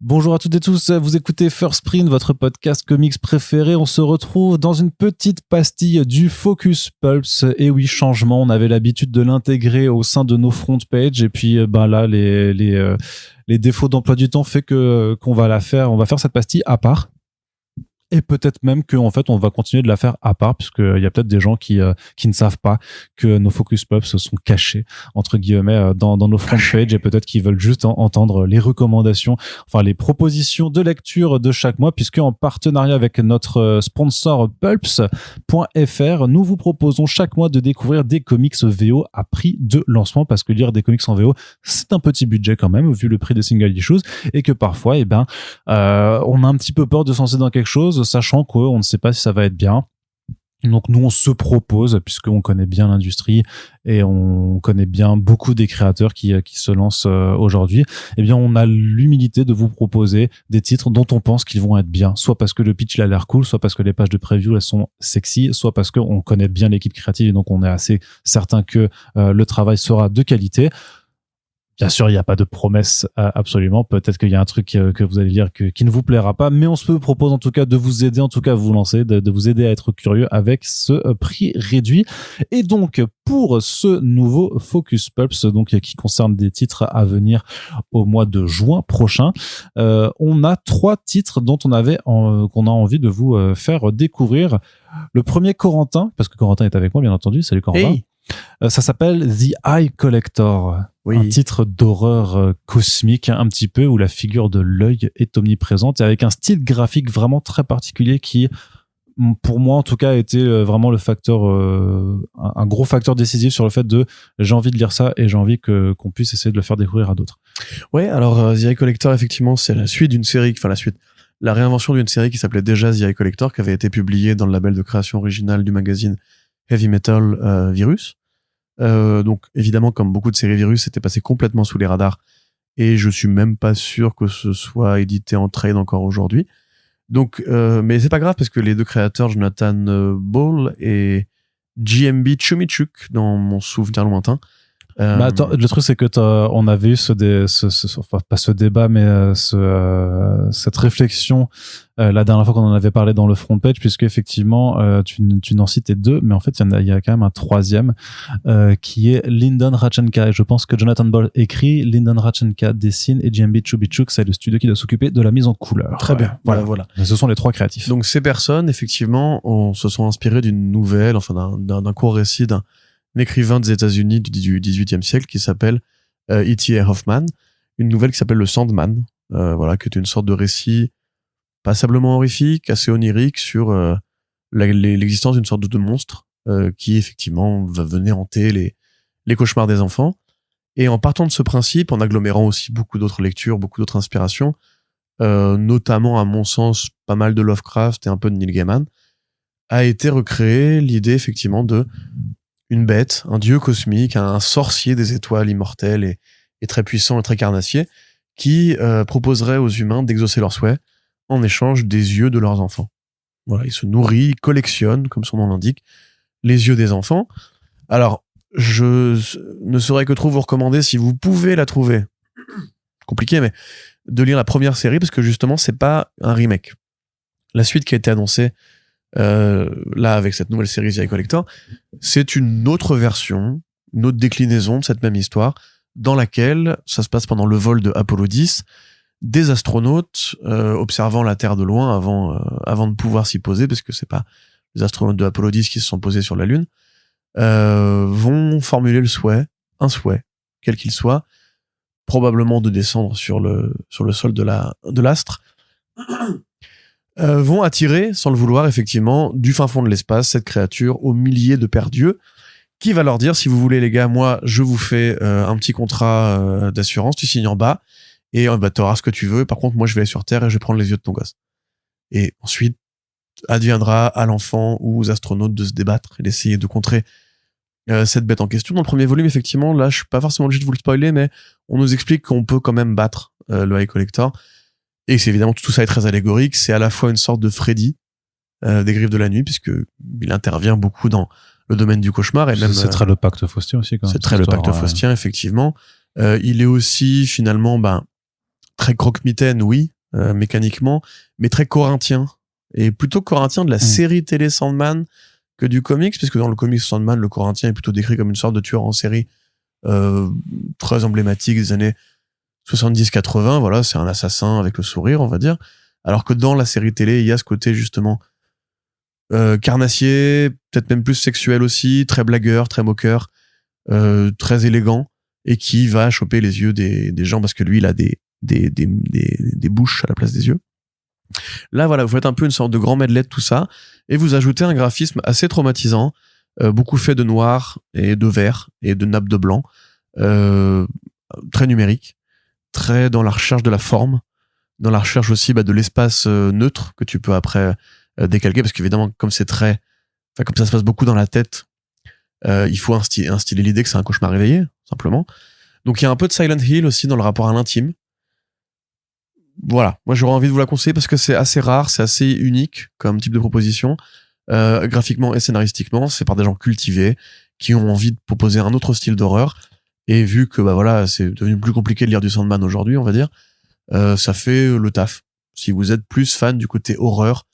Bonjour à toutes et tous, vous écoutez First Print, votre podcast comics préféré. On se retrouve dans une petite pastille du Focus Pulps. Et oui, changement, on avait l'habitude de l'intégrer au sein de nos front pages. Et puis là, les défauts d'emploi du temps fait qu'on va on va faire cette pastille à part. Et peut-être même qu'en fait, on va continuer de la faire à part, puisqu'il y a peut-être des gens qui ne savent pas que nos Focus Pulps sont cachés, entre guillemets, dans nos front pages, et peut-être qu'ils veulent juste entendre les recommandations, enfin les propositions de lecture de chaque mois, puisque en partenariat avec notre sponsor Pulps.fr, nous vous proposons chaque mois de découvrir des comics VO à prix de lancement, parce que lire des comics en VO, c'est un petit budget quand même, vu le prix des single issues, et que parfois, on a un petit peu peur de se lancer dans quelque chose, sachant qu'on ne sait pas si ça va être bien. Donc nous, on se propose, puisqu'on connaît bien l'industrie et on connaît bien beaucoup des créateurs qui se lancent aujourd'hui, eh bien on a l'humilité de vous proposer des titres dont on pense qu'ils vont être bien, soit parce que le pitch il a l'air cool, soit parce que les pages de preview elles sont sexy, soit parce qu'on connaît bien l'équipe créative et donc on est assez certain que le travail sera de qualité. Bien sûr, il n'y a pas de promesse absolument. Peut-être qu'il y a un truc que vous allez lire qui ne vous plaira pas, mais on se propose en tout cas de vous aider, en tout cas à vous lancer, de vous aider à être curieux avec ce prix réduit. Et donc, pour ce nouveau Focus Pulps, donc qui concerne des titres à venir au mois de juin prochain, on a 3 titres dont qu'on a envie de vous faire découvrir. Le premier, Corentin, parce que Corentin est avec moi, bien entendu. Salut Corentin. Hey. Ça s'appelle The Eye Collector. Oui. Un titre d'horreur cosmique, un petit peu, où la figure de l'œil est omniprésente et avec un style graphique vraiment très particulier qui, pour moi en tout cas, a été vraiment le facteur, un gros facteur décisif sur le fait de j'ai envie de lire ça et j'ai envie qu'on puisse essayer de le faire découvrir à d'autres. Ouais, alors The Eye Collector, effectivement, c'est la suite d'une série, la réinvention d'une série qui s'appelait déjà The Eye Collector, qui avait été publiée dans le label de création originale du magazine Heavy Metal Virus. Donc évidemment, comme beaucoup de séries Virus, c'était passé complètement sous les radars et je suis même pas sûr que ce soit édité en trade encore aujourd'hui. Donc mais c'est pas grave parce que les deux créateurs, Jonathan Ball et JMB Chumichuk, dans mon souvenir lointain. Attends, le truc c'est que on avait eu enfin, pas ce débat, mais cette réflexion la dernière fois qu'on en avait parlé dans le front page, puisque effectivement tu n'en citais 2, mais en fait il y a quand même un troisième qui est Lyndon Rachenka, et je pense que Jonathan Ball écrit, Lyndon Rachenka dessine, et JMB Chubichuk, c'est le studio qui doit s'occuper de la mise en couleur. Très bien, voilà. Mais ce sont les 3 créatifs. Donc ces personnes effectivement se sont inspirées d'une nouvelle, enfin d'un court récit d'un écrivain des États-Unis du XVIIIe siècle qui s'appelle E.T.A. Hoffman, une nouvelle qui s'appelle Le Sandman, qui est une sorte de récit passablement horrifique, assez onirique sur l'existence d'une sorte de monstre qui effectivement va venir hanter les cauchemars des enfants. Et en partant de ce principe, en agglomérant aussi beaucoup d'autres lectures, beaucoup d'autres inspirations, notamment à mon sens pas mal de Lovecraft et un peu de Neil Gaiman, a été recréée l'idée effectivement de une bête, un dieu cosmique, un sorcier des étoiles immortelles et très puissant et très carnassier, qui proposerait aux humains d'exaucer leurs souhaits en échange des yeux de leurs enfants. Voilà, il se nourrit, il collectionne, comme son nom l'indique, les yeux des enfants. Alors, je ne saurais que trop vous recommander, si vous pouvez la trouver, compliqué, mais de lire la première série, parce que justement, c'est pas un remake. La suite qui a été annoncée là avec cette nouvelle série The Eye Collector, c'est une autre version, une autre déclinaison de cette même histoire, dans laquelle ça se passe pendant le vol de Apollo 10, des astronautes observant la Terre de loin avant de pouvoir s'y poser, parce que c'est pas les astronautes de Apollo 10 qui se sont posés sur la Lune, vont formuler un souhait, quel qu'il soit, probablement de descendre sur le sol de l'astre, vont attirer, sans le vouloir effectivement, du fin fond de l'espace, cette créature aux milliers de paires d'yeux, qui va leur dire, si vous voulez les gars, moi je vous fais un petit contrat d'assurance, tu signes en bas, et t'auras ce que tu veux, par contre moi je vais aller sur Terre et je vais prendre les yeux de ton gosse. Et ensuite, adviendra à l'enfant ou aux astronautes de se débattre et d'essayer de contrer cette bête en question. Dans le premier volume, effectivement, là je suis pas forcément obligé de vous le spoiler, mais on nous explique qu'on peut quand même battre le Eye Collector. Et c'est évidemment, tout ça est très allégorique. C'est à la fois une sorte de Freddy des Griffes de la Nuit, puisque il intervient beaucoup dans le domaine du cauchemar. Et même, c'est très le pacte faustien aussi. Quand même, c'est très le pacte faustien, effectivement. Il est aussi, finalement, très croque-mitaine, oui, mécaniquement, mais très corinthien. Et plutôt corinthien de la série télé Sandman que du comics, puisque dans le comics Sandman, le corinthien est plutôt décrit comme une sorte de tueur en série très emblématique des années 70-80. Voilà, c'est un assassin avec le sourire, on va dire. Alors que dans la série télé, il y a ce côté justement carnassier, peut-être même plus sexuel aussi, très blagueur, très moqueur, très élégant, et qui va choper les yeux des gens parce que lui, il a des bouches à la place des yeux. Là, voilà, vous faites un peu une sorte de grand medley de tout ça, et vous ajoutez un graphisme assez traumatisant, beaucoup fait de noir et de vert et de nappes de blanc, très numérique, très dans la recherche de la forme, dans la recherche aussi de l'espace neutre que tu peux après décalquer, parce qu'évidemment, comme ça se passe beaucoup dans la tête, il faut instiller l'idée que c'est un cauchemar réveillé, simplement. Donc il y a un peu de Silent Hill aussi dans le rapport à l'intime. Voilà, moi j'aurais envie de vous la conseiller parce que c'est assez rare, c'est assez unique comme type de proposition, graphiquement et scénaristiquement. C'est par des gens cultivés qui ont envie de proposer un autre style d'horreur. Et vu que c'est devenu plus compliqué de lire du Sandman aujourd'hui, on va dire, ça fait le taf. Si vous êtes plus fan du côté horreur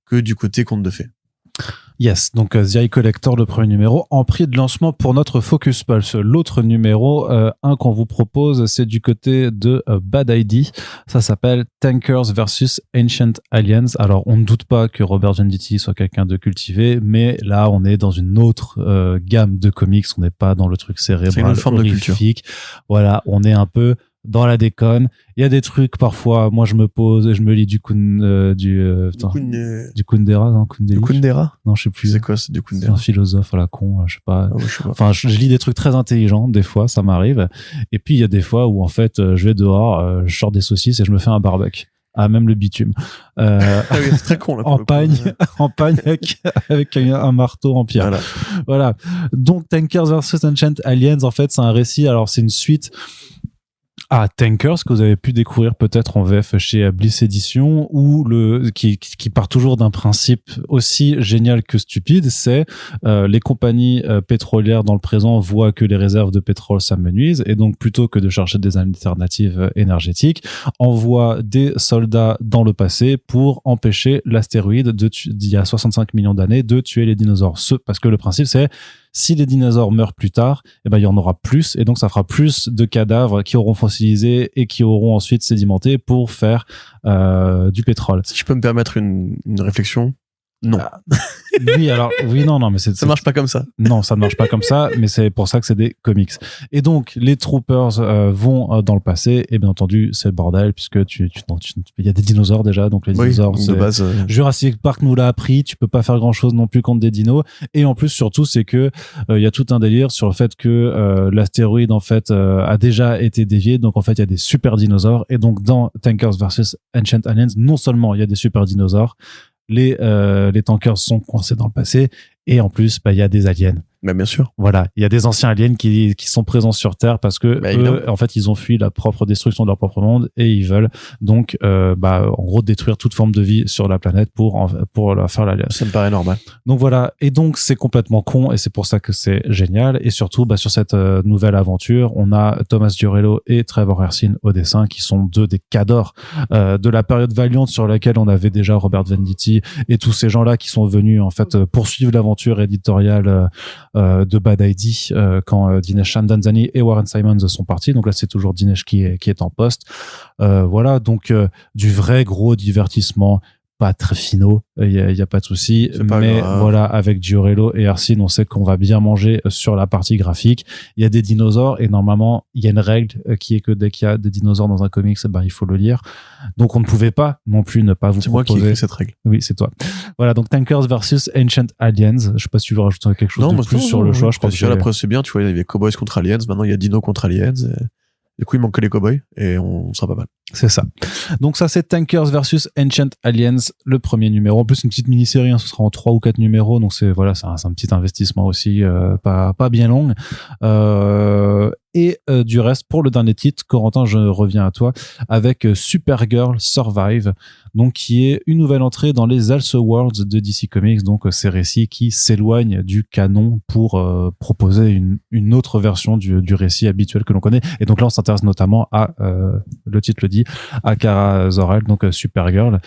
que du côté conte de fées. Yes, donc The Eye Collector, le premier numéro, en prix de lancement pour notre Focus Pulse. L'autre numéro, un qu'on vous propose, c'est du côté de Bad ID. Ça s'appelle Tankers versus Ancient Aliens. Alors, on ne doute pas que Robert Venditti soit quelqu'un de cultivé, mais là, on est dans une autre gamme de comics. On n'est pas dans le truc cérébral, c'est une autre forme horrifique. Voilà, on est un peu dans la déconne. Il y a des trucs, parfois, moi je me pose et je me lis du Kundera, non, du Kundera? Non, je sais plus. C'est quoi, c'est du Kundera? C'est un philosophe à la con, je sais pas. Ah ouais, je sais pas. Enfin, je lis des trucs très intelligents, des fois, ça m'arrive. Et puis, il y a des fois où, en fait, je vais dehors, je sors des saucisses et je me fais un barbecue. Ah, même le bitume. Ah oui, c'est très con, là. En pagne avec un marteau en pierre. Voilà. Donc, Tankers vs Ancient Aliens, en fait, c'est un récit. Alors, c'est une suite à Tankers que vous avez pu découvrir peut-être en VF chez Bliss Edition, où qui part toujours d'un principe aussi génial que stupide, c'est les compagnies pétrolières dans le présent voient que les réserves de pétrole s'amenuisent, et donc plutôt que de chercher des alternatives énergétiques, envoient des soldats dans le passé pour empêcher l'astéroïde d'il y a 65 millions d'années de tuer les dinosaures. Parce que le principe c'est, si les dinosaures meurent plus tard, il y en aura plus, et donc ça fera plus de cadavres qui auront fossilisé et qui auront ensuite sédimenté pour faire du pétrole. Si je peux me permettre une réflexion, non. Non, mais ça marche pas comme ça. Non, ça ne marche pas comme ça, mais c'est pour ça que c'est des comics. Et donc, les Troopers vont dans le passé, et bien entendu, c'est le bordel, puisque il y a des dinosaures déjà, donc les dinosaures, de base, Jurassic Park nous l'a appris, tu peux pas faire grand chose non plus contre des dinos, et en plus, surtout, c'est que il y a tout un délire sur le fait que l'astéroïde, en fait, a déjà été dévié, donc en fait, il y a des super dinosaures, et donc dans Tankers vs Ancient Aliens, non seulement il y a des super dinosaures, les tankers sont coincés dans le passé, et en plus il y a des aliens. Bah, bien sûr. Voilà, il y a des anciens aliens qui sont présents sur Terre parce que eux, en fait, ils ont fui la propre destruction de leur propre monde, et ils veulent donc en gros détruire toute forme de vie sur la planète pour leur faire l'alliance. Ça me paraît normal. Donc voilà, et donc c'est complètement con, et c'est pour ça que c'est génial. Et surtout sur cette nouvelle aventure, on a Thomas Giorello et Trevor Hersin au dessin, qui sont deux des cadors de la période Valiant, sur laquelle on avait déjà Robert Venditti et tous ces gens-là qui sont venus en fait poursuivre l'aventure éditoriale de Bad ID quand Dinesh Chandazani et Warren Simons sont partis. Donc là, c'est toujours Dinesh qui est en poste. Voilà, donc du vrai gros divertissement, pas très finaux, il y a pas de souci, mais voilà, avec Giorello et Hersin, on sait qu'on va bien manger sur la partie graphique. Il y a des dinosaures, et normalement il y a une règle qui est que dès qu'il y a des dinosaures dans un comics, il faut le lire. Donc on ne pouvait pas non plus ne pas vous proposer. C'est moi qui ai écrit cette règle. Oui, c'est toi. Voilà, donc Tankers versus Ancient Aliens. Je sais pas si tu veux rajouter quelque chose de plus sur le choix. Je crois que après c'est bien, tu vois, il y avait Cowboys contre Aliens, maintenant il y a Dino contre Aliens. Du coup, il manque que les cowboys, et on sera pas mal. C'est ça. Donc ça, c'est Tankers versus Ancient Aliens, le premier numéro. En plus, une petite mini-série, ce sera en 3 ou 4 numéros, donc c'est un petit investissement aussi, pas bien long. Et du reste, pour le dernier titre, Corentin, je reviens à toi avec Supergirl Survive, donc qui est une nouvelle entrée dans les Elseworlds de DC Comics, donc ces récits qui s'éloignent du canon pour proposer une autre version du récit habituel que l'on connaît. Et donc là, on s'intéresse notamment à, le titre le dit, à Kara Zor-El, donc Supergirl,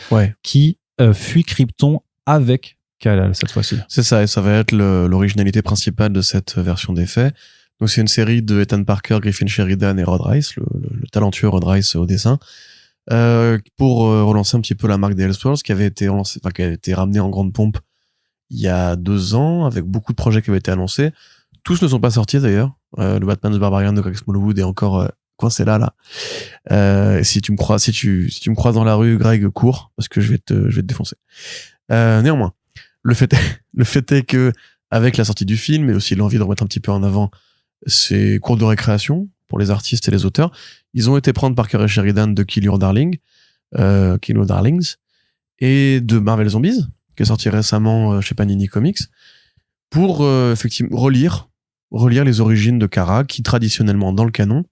qui fuit Krypton avec Kal-El cette fois-ci. C'est ça, et ça va être l'originalité principale de cette version des faits. Donc c'est une série de Ethan Parker, Griffin Sheridan et Rod Reiss, le talentueux Rod Reiss au dessin, pour relancer un petit peu la marque des Elseworlds qui avait été ramenée en grande pompe il y a 2 ans avec beaucoup de projets qui avaient été annoncés. Tous ne sont pas sortis d'ailleurs. Le Batman the Barbarian de Greg Smallwood est encore coincé là. Si tu me croises dans la rue, Greg, cours parce que je vais te défoncer. Néanmoins, le fait est que avec la sortie du film et aussi l'envie de remettre un petit peu en avant ces cours de récréation pour les artistes et les auteurs, ils ont été prendre Parker et Sheridan de Kill Your Darlings, et de Marvel Zombies, qui est sorti récemment chez Panini Comics, pour effectivement relire les origines de Kara, qui traditionnellement dans le canon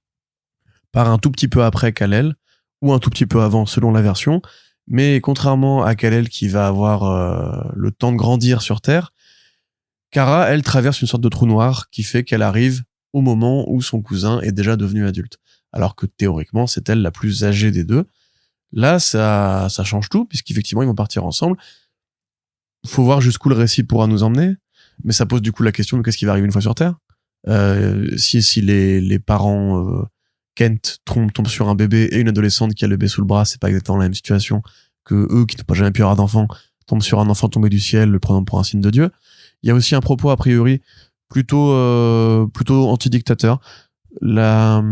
part un tout petit peu après Kal-El ou un tout petit peu avant selon la version, mais contrairement à Kal-El qui va avoir le temps de grandir sur Terre, Kara, elle traverse une sorte de trou noir qui fait qu'elle arrive au moment où son cousin est déjà devenu adulte. Alors que théoriquement, c'est elle la plus âgée des deux. Là, ça change tout, puisqu'effectivement, ils vont partir ensemble. Faut voir jusqu'où le récit pourra nous emmener, mais ça pose du coup la question de qu'est-ce qui va arriver une fois sur Terre. Si les parents Kent tombent sur un bébé et une adolescente qui a le bébé sous le bras, c'est pas exactement la même situation que eux qui n'ont pas jamais pu avoir d'enfant, tombent sur un enfant tombé du ciel, le prenant pour un signe de Dieu. Il y a aussi un propos a priori plutôt anti-dictateur. La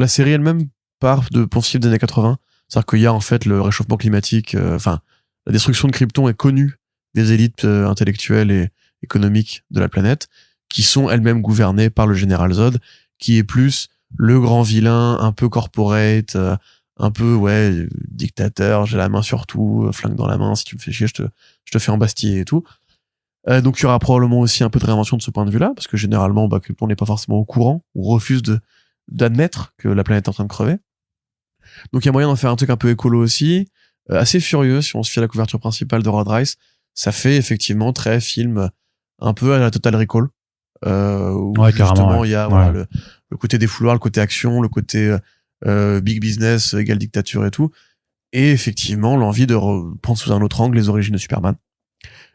série elle-même part de poncifs des années 80. C'est-à-dire qu'il y a en fait le réchauffement climatique, la destruction de Krypton est connue des élites intellectuelles et économiques de la planète, qui sont elles-mêmes gouvernées par le général Zod, qui est plus le grand vilain, un peu corporate, un peu dictateur, j'ai la main sur tout, flingue dans la main, si tu me fais chier, je te fais embastiller et tout. Donc il y aura probablement aussi un peu de réinvention de ce point de vue-là, parce que généralement, Krypton n'est pas forcément au courant, ou refuse d'admettre que la planète est en train de crever. Donc il y a moyen d'en faire un truc un peu écolo aussi, assez furieux, si on se fie à la couverture principale de Rod Reiss. Ça fait effectivement très film, un peu à la Total Recall, où justement il y a le côté défouloir, le côté action, le côté big business, égale dictature et tout, et effectivement l'envie de prendre sous un autre angle les origines de Superman.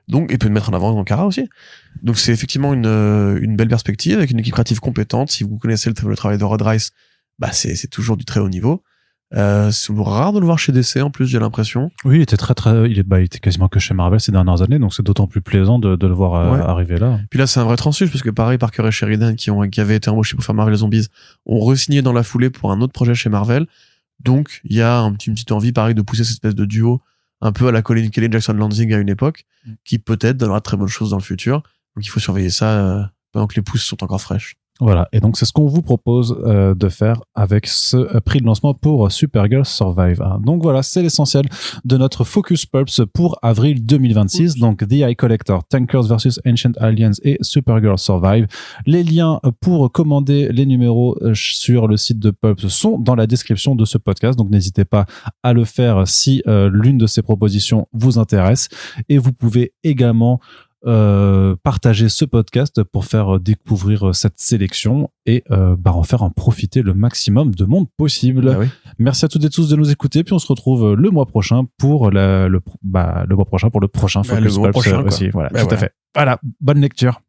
Donc, et peut mettre en avant dans Kara aussi. Donc, c'est effectivement une belle perspective avec une équipe créative compétente. Si vous connaissez le travail de Rod Reiss, c'est toujours du très haut niveau. C'est rare de le voir chez DC, en plus, j'ai l'impression. Oui, il était il était quasiment que chez Marvel ces dernières années, donc c'est d'autant plus plaisant de le voir arriver là. Puis là, c'est un vrai transfuge, parce que pareil, Parker et Sheridan, qui avaient été embauchés pour faire Marvel Zombies, ont re-signé dans la foulée pour un autre projet chez Marvel. Donc, il y a une petite envie, pareil, de pousser cette espèce de duo un peu à la Colin Kelly Jackson Lansing à une époque, qui peut-être donnera de très bonnes choses dans le futur. Donc il faut surveiller ça pendant que les pousses sont encore fraîches. Voilà, et donc c'est ce qu'on vous propose de faire avec ce prix de lancement pour Supergirl Survive. Donc voilà, c'est l'essentiel de notre Focus Pulps pour avril 2026. Donc The Eye Collector, Tankers vs Ancient Aliens et Supergirl Survive. Les liens pour commander les numéros sur le site de Pulps sont dans la description de ce podcast, donc n'hésitez pas à le faire si l'une de ces propositions vous intéresse. Et vous pouvez également partager ce podcast pour faire découvrir cette sélection et en faire en profiter le maximum de monde possible. Ah oui. Merci à toutes et tous de nous écouter, puis on se retrouve le mois prochain pour le prochain Focus Pulps aussi. Voilà, tout à fait. Voilà, bonne lecture.